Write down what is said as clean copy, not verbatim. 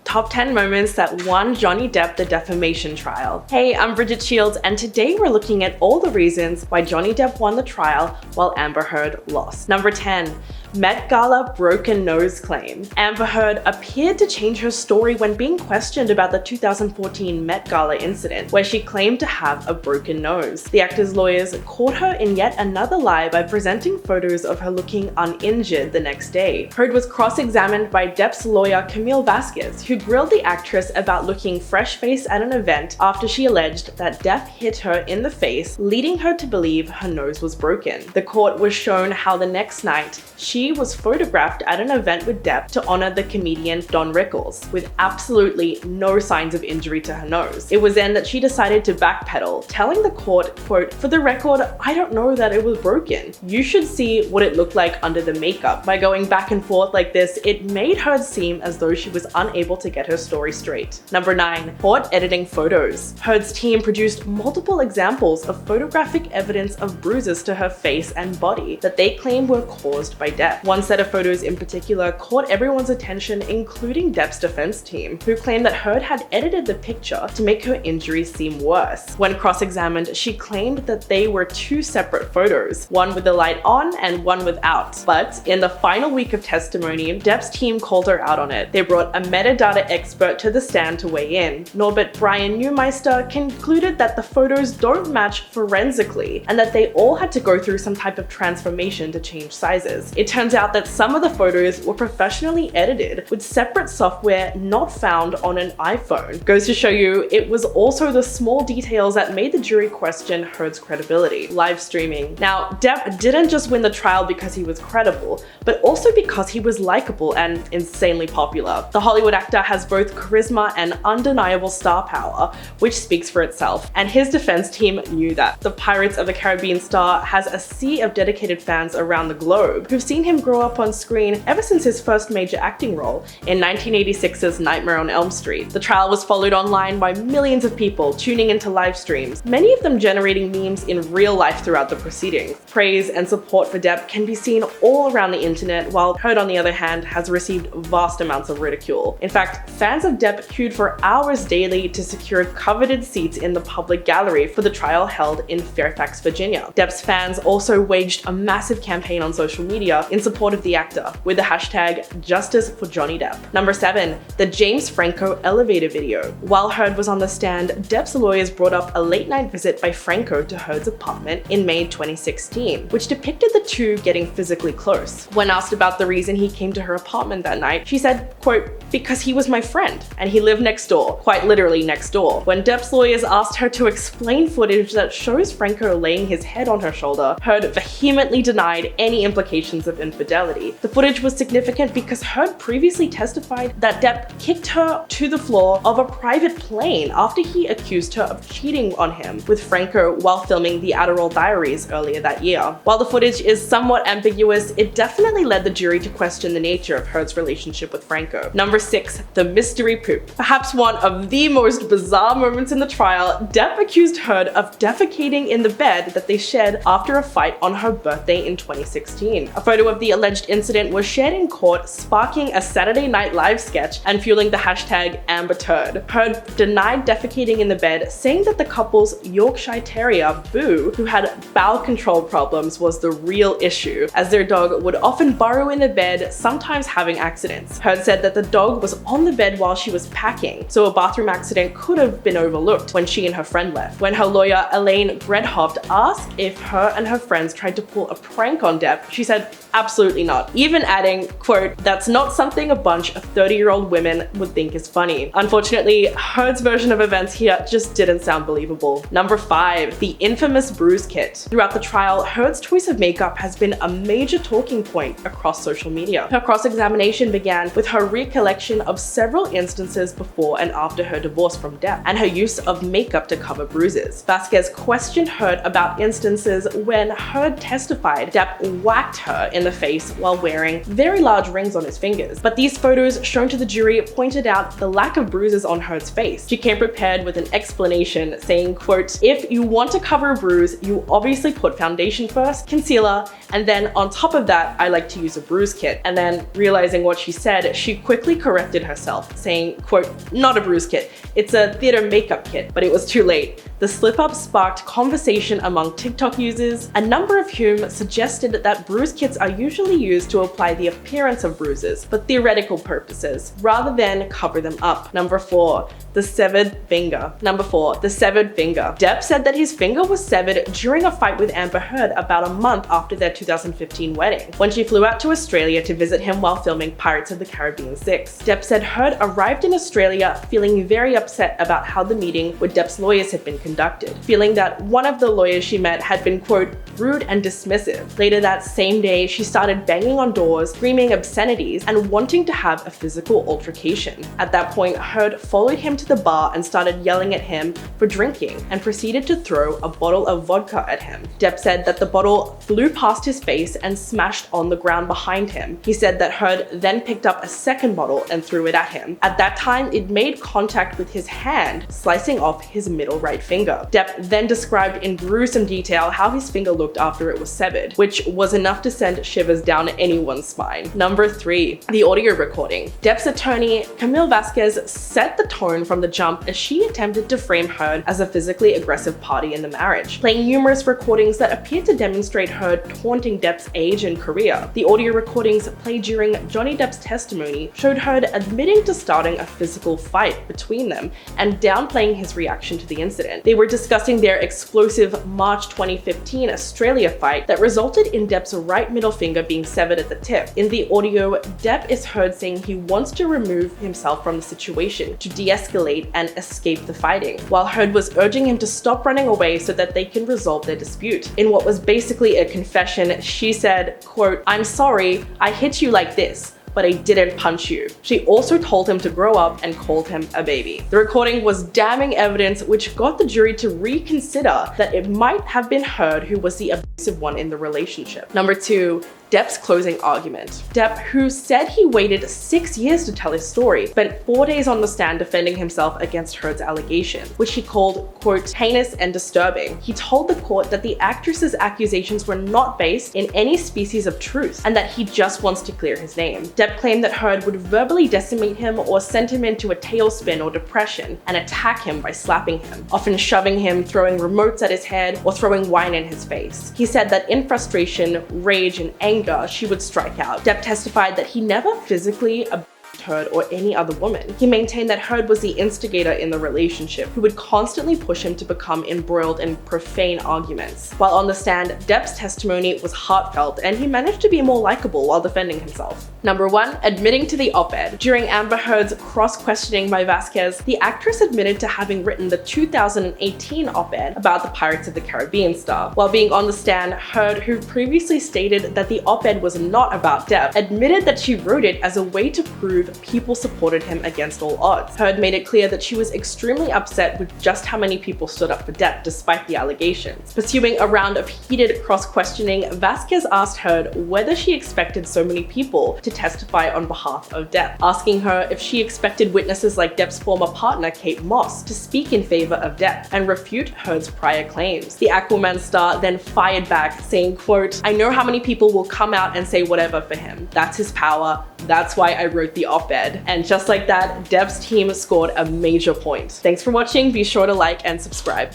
top 10 moments that won Johnny Depp the defamation trial. Hey, I'm Bridget Shields, and today we're looking at all the reasons why Johnny Depp won the trial while Amber Heard lost. Number 10. Met Gala broken nose claim. Amber Heard appeared to change her story when being questioned about the 2014 Met Gala incident, where she claimed to have a broken nose. The actor's lawyers caught her in yet another lie by presenting photos of her looking uninjured the next day. Heard was cross-examined by Depp's lawyer Camille Vasquez, who grilled the actress about looking fresh-faced at an event after she alleged that Depp hit her in the face, leading her to believe her nose was broken. The court was shown how the next night, she was photographed at an event with Depp to honor the comedian Don Rickles, with absolutely no signs of injury to her nose. It was then that she decided to backpedal, telling the court, quote, "For the record, I don't know that it was broken. You should see what it looked like under the makeup." By going back and forth like this, it made her seem as though she was unable to get her story straight. Number 9. Caught editing photos. Heard's team produced multiple examples of photographic evidence of bruises to her face and body that they claim were caused by Depp. One set of photos in particular caught everyone's attention, including Depp's defense team, who claimed that Heard had edited the picture to make her injuries seem worse. When cross-examined, she claimed that they were two separate photos, one with the light on and one without. But in the final week of testimony, Depp's team called her out on it. They brought a metadata expert to the stand to weigh in. Norbert Brian Neumeister concluded that the photos don't match forensically and that they all had to go through some type of transformation to change sizes. It turns out that some of the photos were professionally edited with separate software not found on an iPhone. Goes to show you, it was also the small details that made the jury question Heard's credibility. Live streaming. Now, Depp didn't just win the trial because he was credible, but also because he was likable and insanely popular. The Hollywood actor has both charisma and undeniable star power, which speaks for itself, and his defense team knew that. The Pirates of the Caribbean star has a sea of dedicated fans around the globe who've seen him grow up on screen ever since his first major acting role in 1986's Nightmare on Elm Street. The trial was followed online by millions of people tuning into live streams, many of them generating memes in real life throughout the proceedings. Praise and support for Depp can be seen all around the internet, while Heard, on the other hand, has received vast amounts of ridicule. In fact, fans of Depp queued for hours daily to secure coveted seats in the public gallery for the trial held in Fairfax, Virginia. Depp's fans also waged a massive campaign on social media in support of the actor, with the hashtag Justice for Johnny Depp. Number 7. The James Franco elevator video. While Heard was on the stand, Depp's lawyers brought up a late-night visit by Franco to Heard's apartment in May 2016, which depicted the two getting physically close. When asked about the reason he came to her apartment that night, she said, quote, "Because he was my friend, and he lived next door," quite literally next door. When Depp's lawyers asked her to explain footage that shows Franco laying his head on her shoulder, Heard vehemently denied any implications of infidelity. The footage was significant because Heard previously testified that Depp kicked her to the floor of a private plane after he accused her of cheating on him with Franco while filming the Adderall Diaries earlier that year. While the footage is somewhat ambiguous, it definitely led the jury to question the nature of Heard's relationship with Franco. Number 6. The mystery poop. Perhaps one of the most bizarre moments in the trial, Depp accused Heard of defecating in the bed that they shared after a fight on her birthday in 2016. A photo of the alleged incident was shared in court, sparking a Saturday Night Live sketch and fueling the hashtag AmberTurd. Heard denied defecating in the bed, saying that the couple's Yorkshire Terrier, Boo, who had bowel control problems, was the real issue, as their dog would often burrow in the bed, sometimes having accidents. Heard said that the dog was on the bed while she was packing, so a bathroom accident could have been overlooked when she and her friend left. When her lawyer, Elaine Bredhoft, asked if her and her friends tried to pull a prank on Depp, she said, absolutely not, even adding, quote, "That's not something a bunch of 30-year-old women would think is funny." Unfortunately, Heard's version of events here just didn't sound believable. Number 5. The infamous bruise kit. Throughout the trial, Heard's choice of makeup has been a major talking point across social media. Her cross-examination began with her recollection of several instances before and after her divorce from Depp, and her use of makeup to cover bruises. Vasquez questioned Heard about instances when Heard testified Depp whacked her in the the face while wearing very large rings on his fingers. But these photos shown to the jury pointed out the lack of bruises on Heard's face. She came prepared with an explanation saying, quote, "If you want to cover a bruise, you obviously put foundation first, concealer, and then on top of that, I like to use a bruise kit." And then realizing what she said, she quickly corrected herself, saying, quote, "Not a bruise kit, it's a theater makeup kit," but it was too late. The slip-up sparked conversation among TikTok users, a number of whom suggested that bruise kits are usually used to apply the appearance of bruises for theoretical purposes, rather than cover them up. Number 4, the severed finger. Number 4, the severed finger. Depp said that his finger was severed during a fight with Amber Heard about a month after their 2015 wedding, when she flew out to Australia to visit him while filming Pirates of the Caribbean 6. Depp said Heard arrived in Australia feeling very upset about how the meeting with Depp's lawyers had been conducted, feeling that one of the lawyers she met had been, quote, "rude and dismissive." Later that same day, she started banging on doors, screaming obscenities, and wanting to have a physical altercation. At that point, Heard followed him to the bar and started yelling at him for drinking and proceeded to throw a bottle of vodka at him. Depp said that the bottle flew past his face and smashed on the ground behind him. He said that Heard then picked up a second bottle and threw it at him. At that time, it made contact with his hand, slicing off his middle right finger. Depp then described in gruesome detail how his finger looked after it was severed, which was enough to send shivers down anyone's spine. Number 3, the audio recording. Depp's attorney, Camille Vasquez, set the tone from the jump as she attempted to frame Heard as a physically aggressive party in the marriage, playing numerous recordings that appeared to demonstrate Heard taunting Depp's age and career. The audio recordings played during Johnny Depp's testimony showed Heard admitting to starting a physical fight between them and downplaying his reaction to the incident. They were discussing their explosive March 2015 Australia fight that resulted in Depp's right middle finger being severed at the tip. In the audio, Depp is heard saying he wants to remove himself from the situation to de-escalate and escape the fighting, while Heard was urging him to stop running away so that they can resolve their dispute. In what was basically a confession, she said, quote, "I'm sorry, I hit you like this, but I didn't punch you." She also told him to grow up and called him a baby. The recording was damning evidence which got the jury to reconsider that it might have been Heard who was the abusive one in the relationship. Number 2, Depp's closing argument. Depp, who said he waited 6 years to tell his story, spent 4 days on the stand defending himself against Heard's allegation, which he called, quote, "heinous and disturbing." He told the court that the actress's accusations were not based in any species of truth and that he just wants to clear his name. Depp claimed that Heard would verbally decimate him or send him into a tailspin or depression and attack him by slapping him, often shoving him, throwing remotes at his head, or throwing wine in his face. He said that in frustration, rage, and anger, she would strike out. Depp testified that he never physically abused Heard or any other woman. He maintained that Heard was the instigator in the relationship, who would constantly push him to become embroiled in profane arguments. While on the stand, Depp's testimony was heartfelt and he managed to be more likable while defending himself. Number 1, admitting to the op-ed. During Amber Heard's cross-questioning by Vasquez, the actress admitted to having written the 2018 op-ed about the Pirates of the Caribbean star. While being on the stand, Heard, who previously stated that the op-ed was not about Depp, admitted that she wrote it as a way to prove people supported him against all odds. Heard made it clear that she was extremely upset with just how many people stood up for Depp despite the allegations. Pursuing a round of heated cross-questioning, Vasquez asked Heard whether she expected so many people to testify on behalf of Depp, asking her if she expected witnesses like Depp's former partner Kate Moss to speak in favor of Depp and refute Heard's prior claims. The Aquaman star then fired back, saying, quote, "I know how many people will come out and say whatever for him. That's his power. That's why I wrote the op-ed." And just like that, Depp's team scored a major point. Thanks for watching. Be sure to like and subscribe.